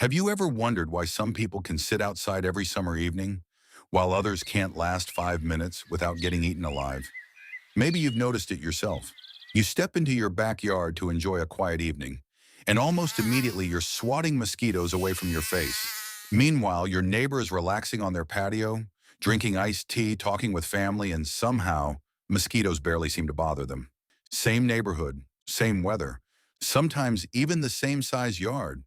Have you ever wondered why some people can sit outside every summer evening, while others can't last 5 minutes without getting eaten alive? Maybe you've noticed it yourself. You step into your backyard to enjoy a quiet evening, and almost immediately you're swatting mosquitoes away from your face. Meanwhile, your neighbor is relaxing on their patio, drinking iced tea, talking with family, and somehow, mosquitoes barely seem to bother them. Same neighborhood, same weather, sometimes even the same size yard.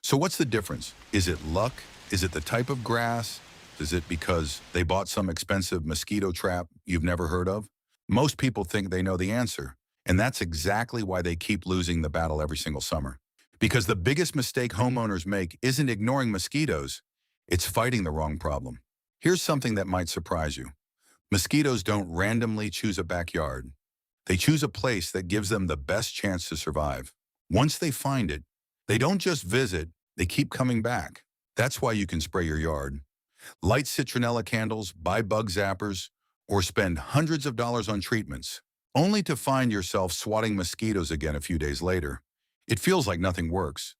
So what's the difference? Is it luck? Is it the type of grass? Is it because they bought some expensive mosquito trap you've never heard of? Most people think they know the answer, and that's exactly why they keep losing the battle every single summer. Because the biggest mistake homeowners make isn't ignoring mosquitoes, it's fighting the wrong problem. Here's something that might surprise you. Mosquitoes don't randomly choose a backyard. They choose a place that gives them the best chance to survive. Once they find it, they don't just visit, they keep coming back. That's why you can spray your yard, light citronella candles, buy bug zappers, or spend hundreds of dollars on treatments, only to find yourself swatting mosquitoes again a few days later. It feels like nothing works.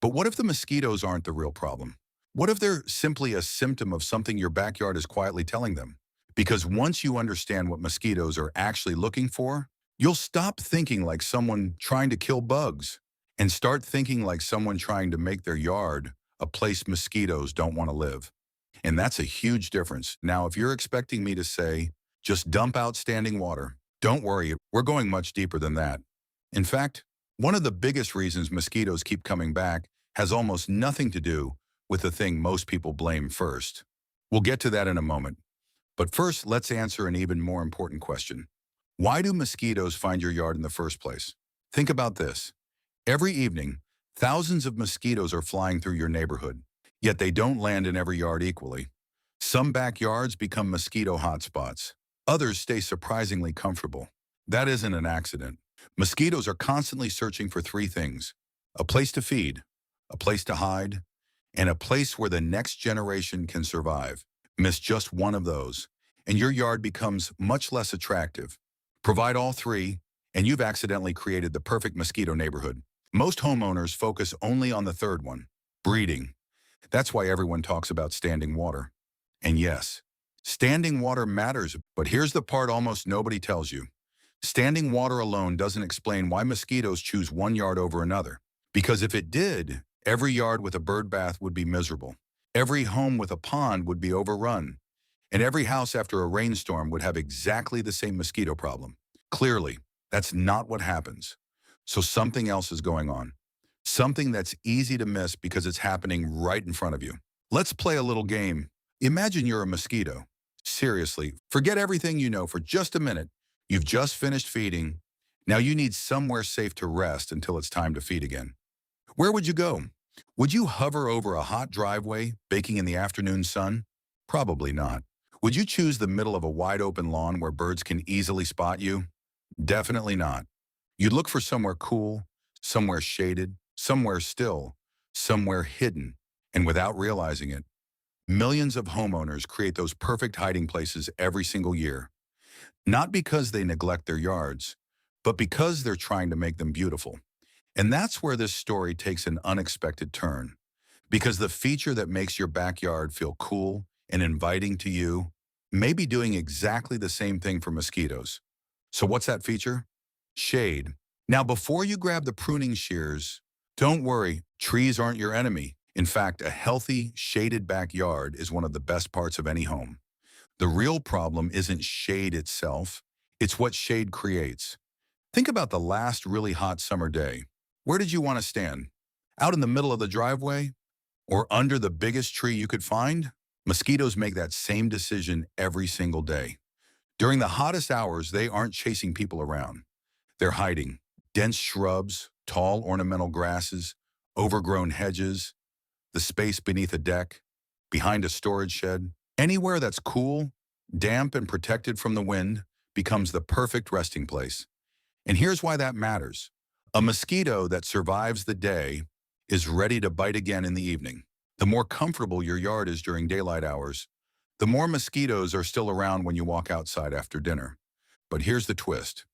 But what if the mosquitoes aren't the real problem? What if they're simply a symptom of something your backyard is quietly telling them? Because once you understand what mosquitoes are actually looking for, you'll stop thinking like someone trying to kill bugs and start thinking like someone trying to make their yard a place mosquitoes don't want to live. And that's a huge difference. Now, if you're expecting me to say, just dump out standing water, don't worry, we're going much deeper than that. In fact, one of the biggest reasons mosquitoes keep coming back has almost nothing to do with the thing most people blame first. We'll get to that in a moment. But first, let's answer an even more important question. Why do mosquitoes find your yard in the first place? Think about this. Every evening, thousands of mosquitoes are flying through your neighborhood, yet they don't land in every yard equally. Some backyards become mosquito hotspots. Others stay surprisingly comfortable. That isn't an accident. Mosquitoes are constantly searching for three things: a place to feed, a place to hide, and a place where the next generation can survive. Miss just one of those, and your yard becomes much less attractive. Provide all three, and you've accidentally created the perfect mosquito neighborhood. Most homeowners focus only on the third one: breeding. That's why everyone talks about standing water. And yes, standing water matters, but here's the part almost nobody tells you. Standing water alone doesn't explain why mosquitoes choose one yard over another. Because if it did, every yard with a bird bath would be miserable. Every home with a pond would be overrun. And every house after a rainstorm would have exactly the same mosquito problem. Clearly, that's not what happens. So something else is going on. Something that's easy to miss because it's happening right in front of you. Let's play a little game. Imagine you're a mosquito. Seriously, forget everything you know for just a minute. You've just finished feeding. Now you need somewhere safe to rest until it's time to feed again. Where would you go? Would you hover over a hot driveway, baking in the afternoon sun? Probably not. Would you choose the middle of a wide open lawn where birds can easily spot you? Definitely not. You'd look for somewhere cool, somewhere shaded, somewhere still, somewhere hidden. And without realizing it, millions of homeowners create those perfect hiding places every single year. Not because they neglect their yards, but because they're trying to make them beautiful. And that's where this story takes an unexpected turn. Because the feature that makes your backyard feel cool and inviting to you may be doing exactly the same thing for mosquitoes. So what's that feature? Shade. Now, before you grab the pruning shears, don't worry, trees aren't your enemy. In fact, a healthy, shaded backyard is one of the best parts of any home. The real problem isn't shade itself, it's what shade creates. Think about the last really hot summer day. Where did you want to stand? Out in the middle of the driveway? Or under the biggest tree you could find? Mosquitoes make that same decision every single day. During the hottest hours, they aren't chasing people around. They're hiding. Dense shrubs, tall ornamental grasses, overgrown hedges, the space beneath a deck, behind a storage shed. Anywhere that's cool, damp, and protected from the wind becomes the perfect resting place. And here's why that matters. A mosquito that survives the day is ready to bite again in the evening. The more comfortable your yard is during daylight hours, the more mosquitoes are still around when you walk outside after dinner. But here's the twist.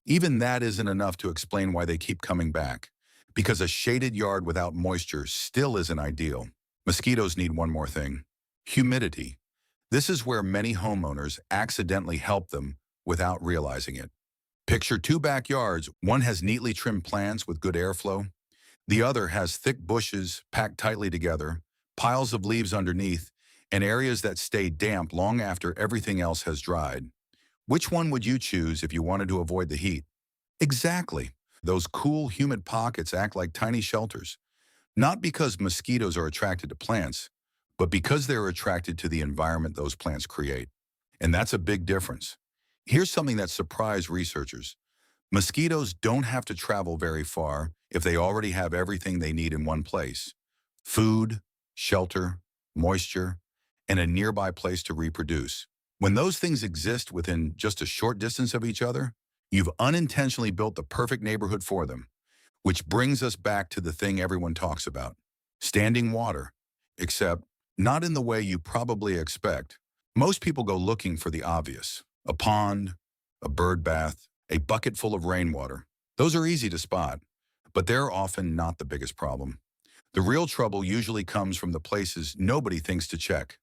Even that isn't enough to explain why they keep coming back. because a shaded yard without moisture still isn't ideal. Mosquitoes need one more thing: humidity. This is where many homeowners accidentally help them without realizing it. Picture two backyards. One has neatly trimmed plants with good airflow. The other has thick bushes packed tightly together, piles of leaves underneath, and areas that stay damp long after everything else has dried. Which one would you choose if you wanted to avoid the heat? Exactly. Those cool, humid pockets act like tiny shelters, not because mosquitoes are attracted to plants, but because they're attracted to the environment those plants create. And that's a big difference. Here's something that surprised researchers. Mosquitoes don't have to travel very far if they already have everything they need in one place: food, shelter, moisture, and a nearby place to reproduce. When those things exist within just a short distance of each other, you've unintentionally built the perfect neighborhood for them. Which brings us back to the thing everyone talks about: standing water. Except not in the way you probably expect. Most people go looking for the obvious: a pond, a bird bath, a bucket full of rainwater. Those are easy to spot, but they're often not the biggest problem. The real trouble usually comes from the places nobody thinks to check: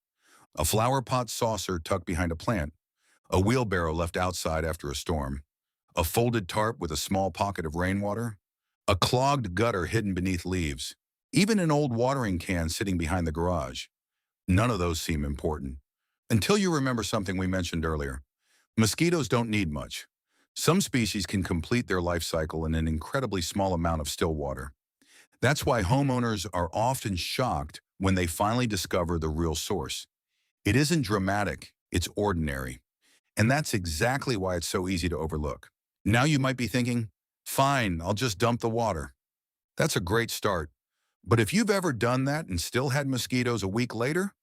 a flower pot saucer tucked behind a plant, a wheelbarrow left outside after a storm, a folded tarp with a small pocket of rainwater, a clogged gutter hidden beneath leaves, even an old watering can sitting behind the garage. None of those seem important. Until you remember something we mentioned earlier. Mosquitoes don't need much. Some species can complete their life cycle in an incredibly small amount of still water. That's why homeowners are often shocked when they finally discover the real source. It isn't dramatic, it's ordinary. And that's exactly why it's so easy to overlook. Now you might be thinking, fine, I'll just dump the water. That's a great start. But if you've ever done that and still had mosquitoes a week later,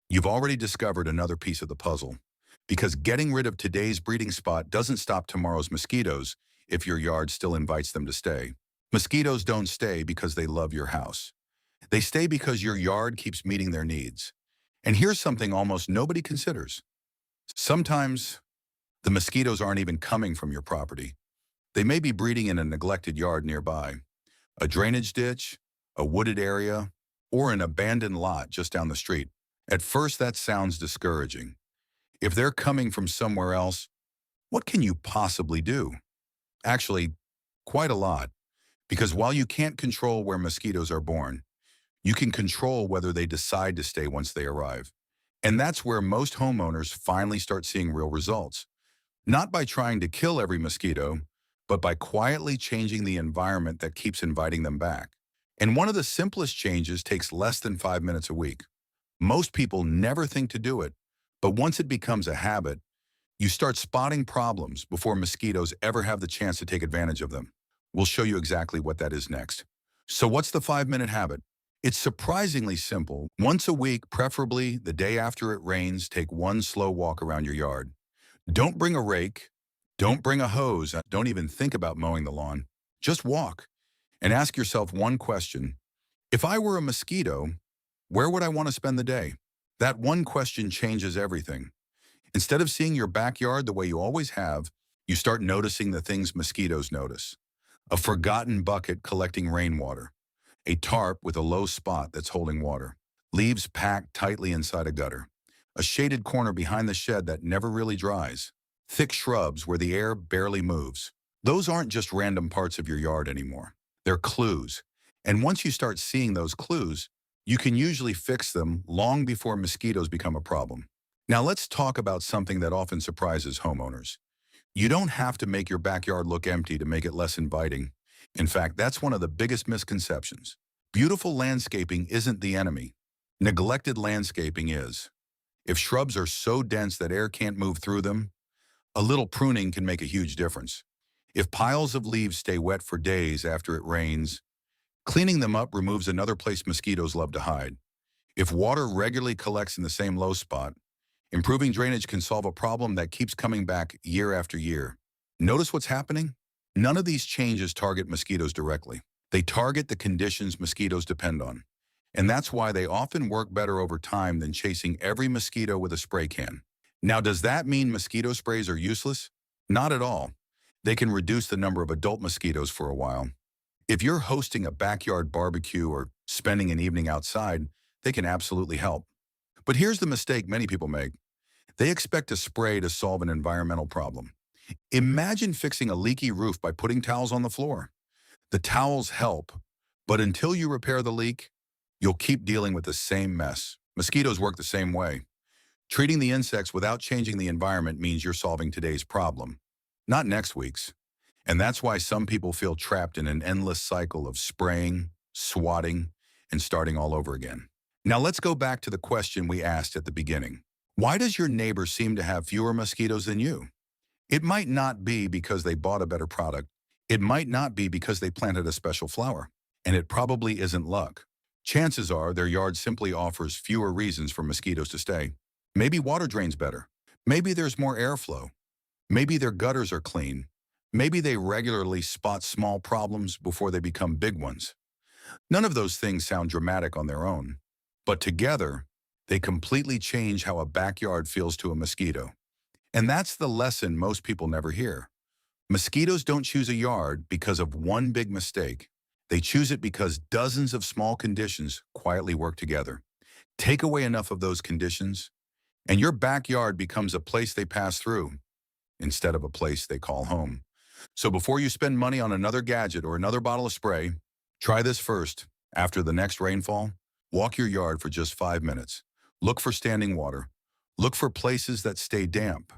you've already discovered another piece of the puzzle. Because getting rid of today's breeding spot doesn't stop tomorrow's mosquitoes if your yard still invites them to stay. Mosquitoes don't stay because they love your house. They stay because your yard keeps meeting their needs. And here's something almost nobody considers. Sometimes the mosquitoes aren't even coming from your property. They may be breeding in a neglected yard nearby, a drainage ditch, a wooded area, or an abandoned lot just down the street. At first, that sounds discouraging. If they're coming from somewhere else, what can you possibly do? Actually, quite a lot. Because while you can't control where mosquitoes are born, you can control whether they decide to stay once they arrive. And that's where most homeowners finally start seeing real results. Not by trying to kill every mosquito, but by quietly changing the environment that keeps inviting them back. And one of the simplest changes takes less than 5 minutes a week. Most people never think to do it, but once it becomes a habit, you start spotting problems before mosquitoes ever have the chance to take advantage of them. We'll show you exactly what that is next. So what's the 5-minute habit? It's surprisingly simple. Once a week, preferably the day after it rains, take one slow walk around your yard. Don't bring a rake. Don't bring a hose. Don't even think about mowing the lawn. Just walk and ask yourself one question. If I were a mosquito, where would I want to spend the day? That one question changes everything. Instead of seeing your backyard the way you always have, you start noticing the things mosquitoes notice: a forgotten bucket collecting rainwater, a tarp with a low spot that's holding water, leaves packed tightly inside a gutter, a shaded corner behind the shed that never really dries, thick shrubs where the air barely moves. Those aren't just random parts of your yard anymore. They're clues. And once you start seeing those clues, you can usually fix them long before mosquitoes become a problem. Now let's talk about something that often surprises homeowners. You don't have to make your backyard look empty to make it less inviting. In fact, that's one of the biggest misconceptions. Beautiful landscaping isn't the enemy. Neglected landscaping is. If shrubs are so dense that air can't move through them, a little pruning can make a huge difference. If piles of leaves stay wet for days after it rains, cleaning them up removes another place mosquitoes love to hide. If water regularly collects in the same low spot, improving drainage can solve a problem that keeps coming back year after year. Notice what's happening? None of these changes target mosquitoes directly. They target the conditions mosquitoes depend on. And that's why they often work better over time than chasing every mosquito with a spray can. Now, does that mean mosquito sprays are useless? Not at all. They can reduce the number of adult mosquitoes for a while. If you're hosting a backyard barbecue or spending an evening outside, they can absolutely help. But here's the mistake many people make. They expect a spray to solve an environmental problem. Imagine fixing a leaky roof by putting towels on the floor. The towels help, but until you repair the leak, you'll keep dealing with the same mess. Mosquitoes work the same way. Treating the insects without changing the environment means you're solving today's problem, not next week's. And that's why some people feel trapped in an endless cycle of spraying, swatting, and starting all over again. Now let's go back to the question we asked at the beginning. Why does your neighbor seem to have fewer mosquitoes than you? It might not be because they bought a better product. It might not be because they planted a special flower. And it probably isn't luck. Chances are their yard simply offers fewer reasons for mosquitoes to stay. Maybe water drains better. Maybe there's more airflow. Maybe their gutters are clean. Maybe they regularly spot small problems before they become big ones. None of those things sound dramatic on their own, but together, they completely change how a backyard feels to a mosquito. And that's the lesson most people never hear. Mosquitoes don't choose a yard because of one big mistake. They choose it because dozens of small conditions quietly work together. Take away enough of those conditions, and your backyard becomes a place they pass through instead of a place they call home. So before you spend money on another gadget or another bottle of spray, try this first. After the next rainfall, walk your yard for just 5 minutes. Look for standing water. Look for places that stay damp.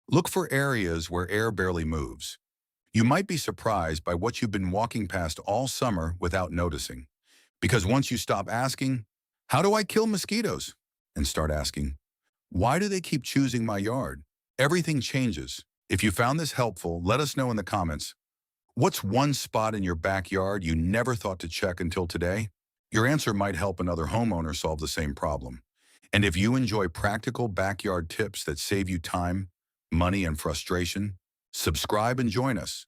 Look for areas where air barely moves. You might be surprised by what you've been walking past all summer without noticing. Because once you stop asking, how do I kill mosquitoes? And start asking, why do they keep choosing my yard? Everything changes. If you found this helpful, let us know in the comments. What's one spot in your backyard you never thought to check until today? Your answer might help another homeowner solve the same problem. And if you enjoy practical backyard tips that save you time, money, and frustration, subscribe and join us.